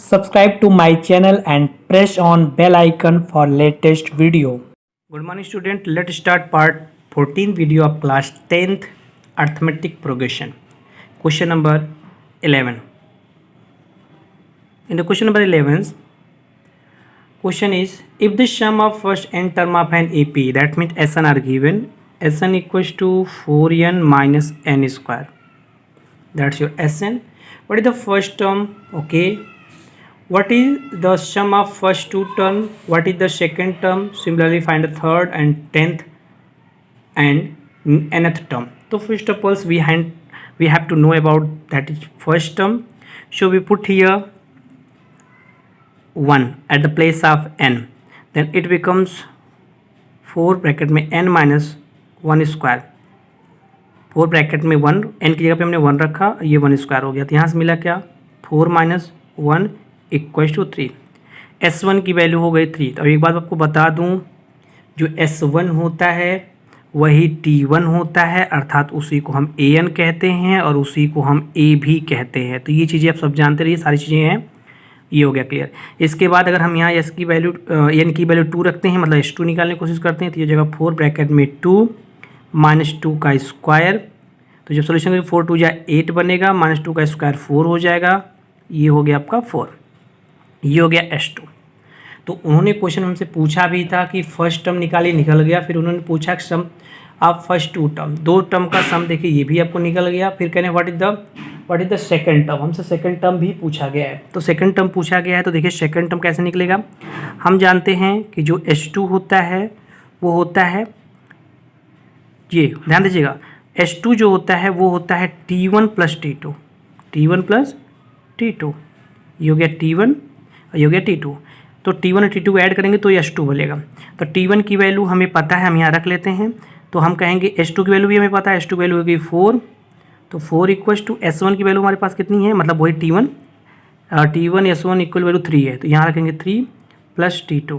Subscribe to my channel and press on bell icon for latest video. Good morning student. Let's start part 14 video of class 10th arithmetic progression. Question number 11. In the question number 11, question is if the sum of first n term of an AP, that means Sn are given, Sn equals to 4n minus n square. That's your Sn. What is the first term? Okay. What is the sum of first two term? What is the second term? Similarly find the third and 10th and nth term. So first of all we have to know about that is first term. So we put here 1 at the place of n, then it becomes 4 bracket में n minus 1 square, 4 bracket में 1, n की जगह पे हमने 1 रखा, ये 1 square हो गया। तो यहाँ से मिला क्या 4 माइनस 1 इक्वल टू 3। S1 की वैल्यू हो गई 3। तो अब एक बात आपको बता दूं, जो S1 होता है वही T1 होता है, अर्थात उसी को हम AN कहते हैं और उसी को हम A भी कहते हैं। तो ये चीज़ें आप सब जानते रहिए, सारी चीज़ें हैं। ये हो गया क्लियर। इसके बाद अगर हम यहाँ S की वैल्यू N की वैल्यू 2 रखते हैं, मतलब S2 निकालने की कोशिश करते हैं, तो ये जगह 4 ब्रैकेट में 2 माइनस 2 का स्क्वायर। तो जब सोल्यूशन करेंगे 4 2 8 बनेगा, माइनस 2 का स्क्वायर 4 हो जाएगा। ये हो गया आपका 4, ये हो गया S2। तो उन्होंने क्वेश्चन हमसे पूछा भी था कि फर्स्ट टर्म निकालिए, निकल गया। फिर उन्होंने पूछा कि सम आप फर्स्ट टू टर्म, दो टर्म का सम देखिए, ये भी आपको निकल गया। फिर कहने what is the second term, हमसे सेकंड टर्म भी पूछा गया है। तो सेकंड टर्म पूछा गया है, तो देखिए सेकंड टर्म कैसे निकलेगा। हम जानते हैं कि जो S2 होता है वो होता है, ये ध्यान दीजिएगा, S2 जो होता है वो होता है T1 plus T2, T1 plus T2, ये हो गया T1, ये हो गया T2। तो T1 और T2 को ऐड करेंगे तो S2 बनेगा। तो T1 की वैल्यू हमें पता है, हम यहाँ रख लेते हैं। तो हम कहेंगे S2 की वैल्यू भी हमें पता है, S2 की वैल्यू होगी 4। तो 4 इक्वल्स टू S1 की वैल्यू हमारे पास कितनी है, मतलब वही T1 S1 इक्वल वैल्यू 3 है। तो यहाँ रखेंगे 3 प्लस T2।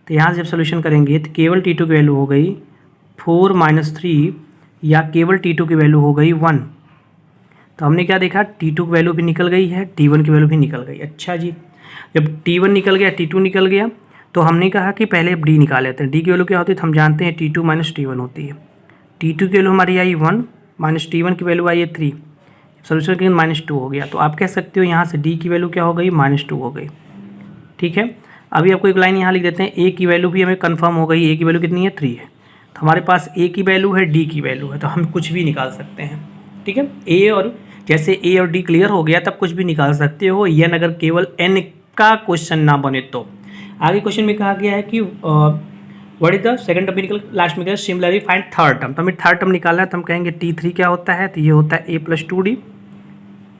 तो यहाँ से जब सोल्यूशन करेंगे तो केवल T2 की वैल्यू हो गई 4 माइनस 3, या केवल T2 की वैल्यू हो गई 1। तो हमने क्या देखा, T2 की वैल्यू भी निकल गई है, T1 की वैल्यू भी निकल गई। अच्छा जी, जब T1 निकल गया, T2 निकल गया, तो हमने कहा कि पहले अब D निकाल लेते हैं। D की वैल्यू क्या होती है, तो हम जानते हैं T2 माइनस T1 होती है। T2 की वैल्यू हमारी आई 1, माइनस T1 की वैल्यू आई है 3। सोल्यूशन के माइनस 2 हो गया। तो आप कह सकते हो यहाँ से D की वैल्यू क्या हो गई, माइनस 2 हो गई। ठीक है, अभी आपको एक लाइन यहाँ लिख देते हैं, A की वैल्यू भी हमें कन्फर्म हो गई। A की वैल्यू कितनी है, 3 है। तो हमारे पास A की वैल्यू है, D की वैल्यू है, तो हम कुछ भी निकाल सकते हैं। ठीक है, A और जैसे A और D क्लियर हो गया, तब कुछ भी निकाल सकते हो, n अगर केवल n का क्वेश्चन ना बने तो। आगे क्वेश्चन में कहा गया है कि what is the second term निकल, लास्ट में क्या, सिमिलरली फाइंड थर्ड टर्म। तो हमें थर्ड टर्म निकालना है, तो हम कहेंगे T3 क्या होता है, तो ये होता है A प्लस 2D।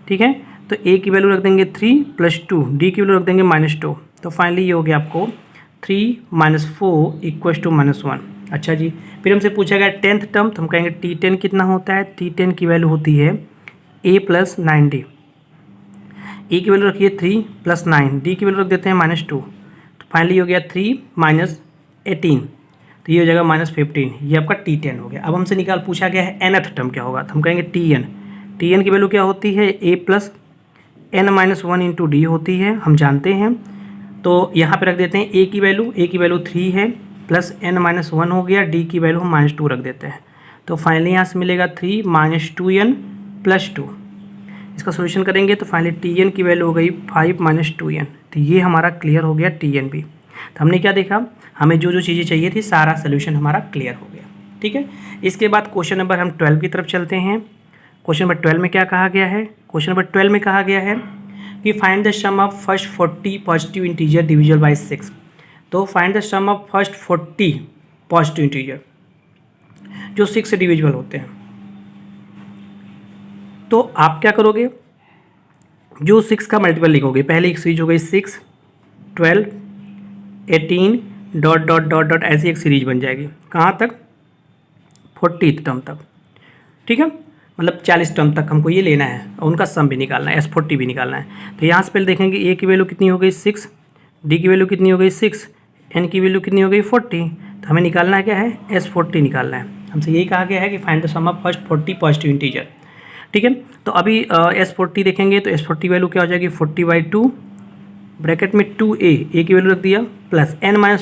ठीक है, तो A की वैल्यू रख देंगे 3 प्लस 2, D की वैल्यू रख देंगे माइनस 2। तो फाइनली ये हो गया आपको 3 माइनस 4 इक्वल्स टू माइनस 1। अच्छा जी, फिर हमसे पूछा गया 10th टर्म, तो हम कहेंगे T10 कितना होता है, T10 की वैल्यू होती है A प्लस 9D। A की वैल्यू रखिए 3 प्लस 9, D की वैल्यू रख देते हैं माइनस 2। तो फाइनली हो गया 3 माइनस 18, तो ये हो जाएगा माइनस 15। ये आपका T10 हो गया। अब हमसे पूछा गया है nth टर्म क्या होगा, तो हम कहेंगे TN की वैल्यू क्या होती है, A plus n minus 1 into D होती है, हम जानते हैं। तो यहाँ पे रख देते हैं A की वैल्यू 3 है, प्लस n माइनस 1 हो गया, D की वैल्यू हम माइनस 2 रख देते हैं। तो फाइनली यहाँ से मिलेगा 3 माइनस 2n प्लस 2। इसका सोल्यूशन करेंगे तो फाइनली Tn की वैल्यू हो गई 5 माइनस 2n। तो ये हमारा क्लियर हो गया Tn भी। तो हमने क्या देखा, हमें जो जो चीज़ें चाहिए थी सारा सोल्यूशन हमारा क्लियर हो गया। ठीक है, इसके बाद क्वेश्चन नंबर हम 12 की तरफ चलते हैं। क्वेश्चन नंबर 12 में क्या कहा गया है, क्वेश्चन नंबर 12 में कहा गया है कि find the sum of first 40 positive integer divisible by 6। तो find the sum of first 40 positive integer जो 6 से डिविजिबल होते हैं। तो आप क्या करोगे, जो 6 का मल्टीपल लिखोगे, पहले एक सीरीज हो गई 6 12 18 डॉट डॉट डॉट डॉट, ऐसी एक सीरीज बन जाएगी। कहाँ तक, 40th टर्म तक। ठीक है, मतलब 40 टर्म तक हमको ये लेना है और उनका सम भी निकालना है, S40 भी निकालना है। तो यहाँ से पहले देखेंगे A की वैल्यू कितनी हो गई 6, D की वैल्यू कितनी हो गई 6, N की वैल्यू कितनी हो गई 40। तो हमें निकालना है क्या है, S40 निकालना है। हमसे यही कहा गया है कि find the sum of first 40 positive integer. ठीक है, तो अभी S40 देखेंगे तो S40 वैल्यू क्या हो जाएगी 40/2 ब्रैकेट में 2a a की वैल्यू रख दिया प्लस n-1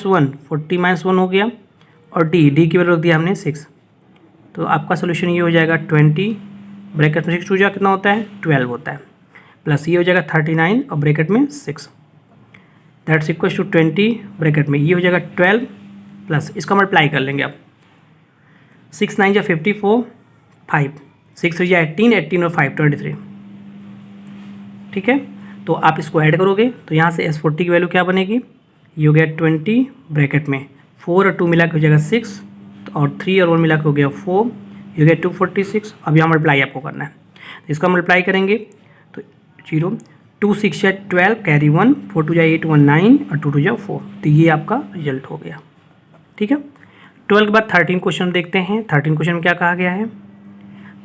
40-1 हो गया और d की वैल्यू रख दिया हमने 6। तो आपका सोल्यूशन ये हो जाएगा 20 ब्रैकेट में 6 टू जा कितना होता है 12 होता है प्लस ये हो जाएगा 39 और ब्रैकेट में 6 दैट्स इक्वल टू 20 ब्रैकेट में ये हो जाएगा 12 प्लस इसका मल्टीप्लाई कर लेंगे आप 6 9 जा 54 5 6 3 जा 18 18 और 5 23। ठीक है, तो आप इसको ऐड करोगे तो यहाँ से S40 की वैल्यू क्या बनेगी, ये हो गया 20 ब्रैकेट में 4 और 2 मिला के हो जाएगा 6 और 3 और 1 मिला के हो गया 4, ये हो गया 246। अब यहाँ मल्टीप्लाई आपको करना है, इसका मल्टीप्लाई करेंगे तो 0 2 6 या 12 कैरी 1 4 2 जा 8 1 9 और 2 2 जा 4। तो ये आपका रिजल्ट हो गया। ठीक है, 12 के बाद 13 क्वेश्चन देखते हैं। 13 क्वेश्चन में क्या कहा गया है,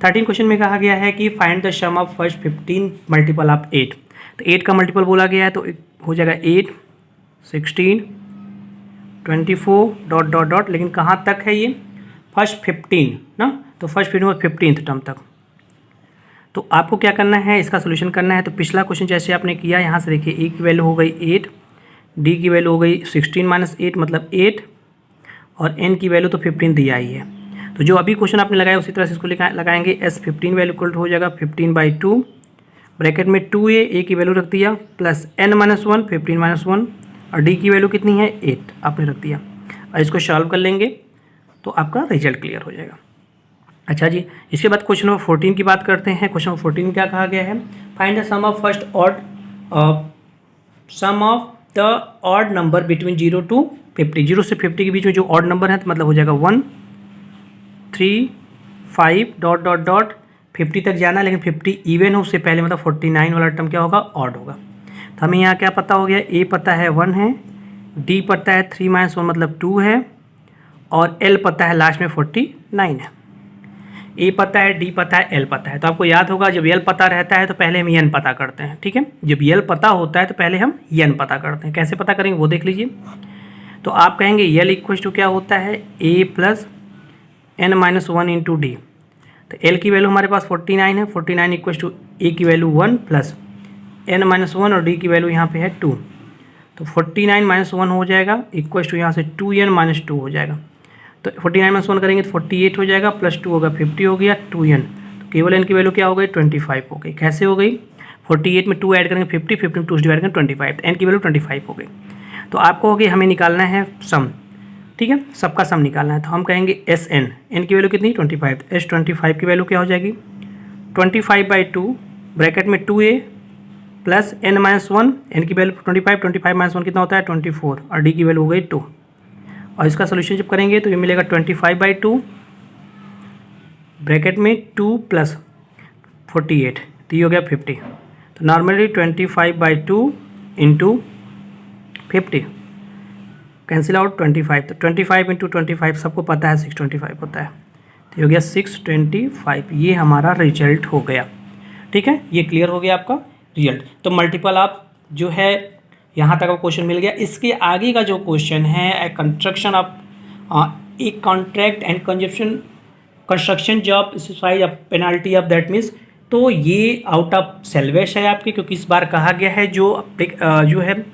13 क्वेश्चन में कहा गया है कि find the sum of first 15 multiple of 8। तो 8 का मल्टीपल बोला गया है तो हो जाएगा 8 16 24 डॉट डॉट डॉट, लेकिन कहाँ तक है ये फर्स्ट 15 ना, तो फर्स्ट 15 और 15th टर्म तक। तो आपको क्या करना है, इसका सोल्यूशन करना है। तो पिछला क्वेश्चन जैसे आपने किया, यहाँ से देखिए ए की वैल्यू हो गई 8, डी की वैल्यू हो गई 16 - 8 मतलब 8 और एन की वैल्यू तो 15 दिया ही है। तो जो अभी क्वेश्चन आपने लगाया उसी तरह से इसको लगाएंगे। S15 वैल्यू इक्वल हो जाएगा 15/2 ब्रैकेट में 2a ए की वैल्यू रख दिया प्लस n-1 15-1 और डी की वैल्यू कितनी है 8 आपने रख दिया। और इसको सॉल्व कर लेंगे तो आपका रिजल्ट क्लियर हो जाएगा। अच्छा जी, इसके बाद क्वेश्चन नंबर 14 की बात करते हैं। क्वेश्चन नंबर 14 में क्या कहा गया है, find the sum of first odd sum of the odd number between 0 to 50। 0 से 50 के बीच में जो ऑड नंबर है तो मतलब हो जाएगा 1 3 5 डॉट डॉट डॉट 50 तक जाना, लेकिन 50 इवन हो उससे पहले मतलब 49 वाला टर्म क्या होगा ऑड होगा। तो हमें यहाँ क्या पता हो गया, ए पता है 1 है, डी पता है 3 - 1 मतलब 2 है और एल पता है लास्ट में 49 है। ए पता है, डी पता है, एल पता है। तो आपको याद होगा जब एल पता रहता है तो पहले हम एन पता करते हैं। ठीक है, जब एल पता होता है तो पहले हम एन पता करते हैं। कैसे पता करेंगे वो देख लीजिए। तो आप कहेंगे एल इक्वल टू क्या होता है ए प्लस n-1 इंटू डी। तो एल की वैल्यू हमारे पास 49 है, 49 इक्वल टू ए की वैल्यू 1 प्लस n-1 और डी की वैल्यू यहाँ पे है 2। तो 49 - 1 हो जाएगा इक्वल टू यहाँ से 2n - 2 हो जाएगा। तो 49 - 1 करेंगे तो 48 हो जाएगा प्लस 2 होगा 50 हो गया 2n। तो केवल n की वैल्यू क्या हो गई 25 हो गई। कैसे हो गई, 48 में 2 ऐड करेंगे 50, 50 में 2 डिवाइड करेंगे 25, तो n की वैल्यू 25 हो गई। तो आपको हो गई हमें निकालना है सम। ठीक है, सबका सम निकालना है। तो हम कहेंगे Sn, n की वैल्यू कितनी 25, तो S25 की वैल्यू क्या हो जाएगी 25/2 ब्रैकेट में 2a प्लस n-1, n की वैल्यू 25, 25 - 1 कितना होता है 24 और डी की वैल्यू हो गई 2। और इसका सोल्यूशन जब करेंगे तो ये मिलेगा 25/2 ब्रैकेट में 2 प्लस 48 तो ये हो गया 50। तो नॉर्मली 25/2 इंटू 50 कैंसिल आउट 25, तो 25 इंटू 25 सबको पता है 625 होता है। तो ये हो गया 625, ये हमारा रिजल्ट हो गया। ठीक है, ये क्लियर हो गया आपका रिजल्ट। तो मल्टीपल आप जो है यहाँ तक क्वेश्चन मिल गया। इसके आगे का जो क्वेश्चन है construction of a contract and construction job specified penalty of that means, तो ये आउट ऑफ सिलेबस है आपके, क्योंकि इस बार कहा गया है जो है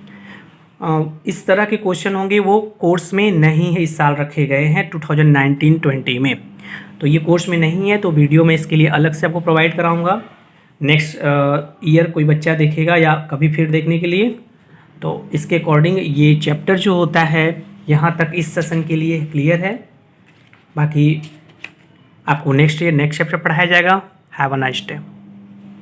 इस तरह के क्वेश्चन होंगे वो कोर्स में नहीं है, इस साल रखे गए हैं 2019-20 में। तो ये कोर्स में नहीं है, तो वीडियो में इसके लिए अलग से आपको प्रोवाइड कराऊंगा। नेक्स्ट ईयर कोई बच्चा देखेगा या कभी फिर देखने के लिए, तो इसके अकॉर्डिंग ये चैप्टर जो होता है यहाँ तक इस सेशन के लिए क्लियर है। बाकी आपको नेक्स्ट ईयर नेक्स्ट चैप्टर पढ़ाया जाएगा। Have a nice day.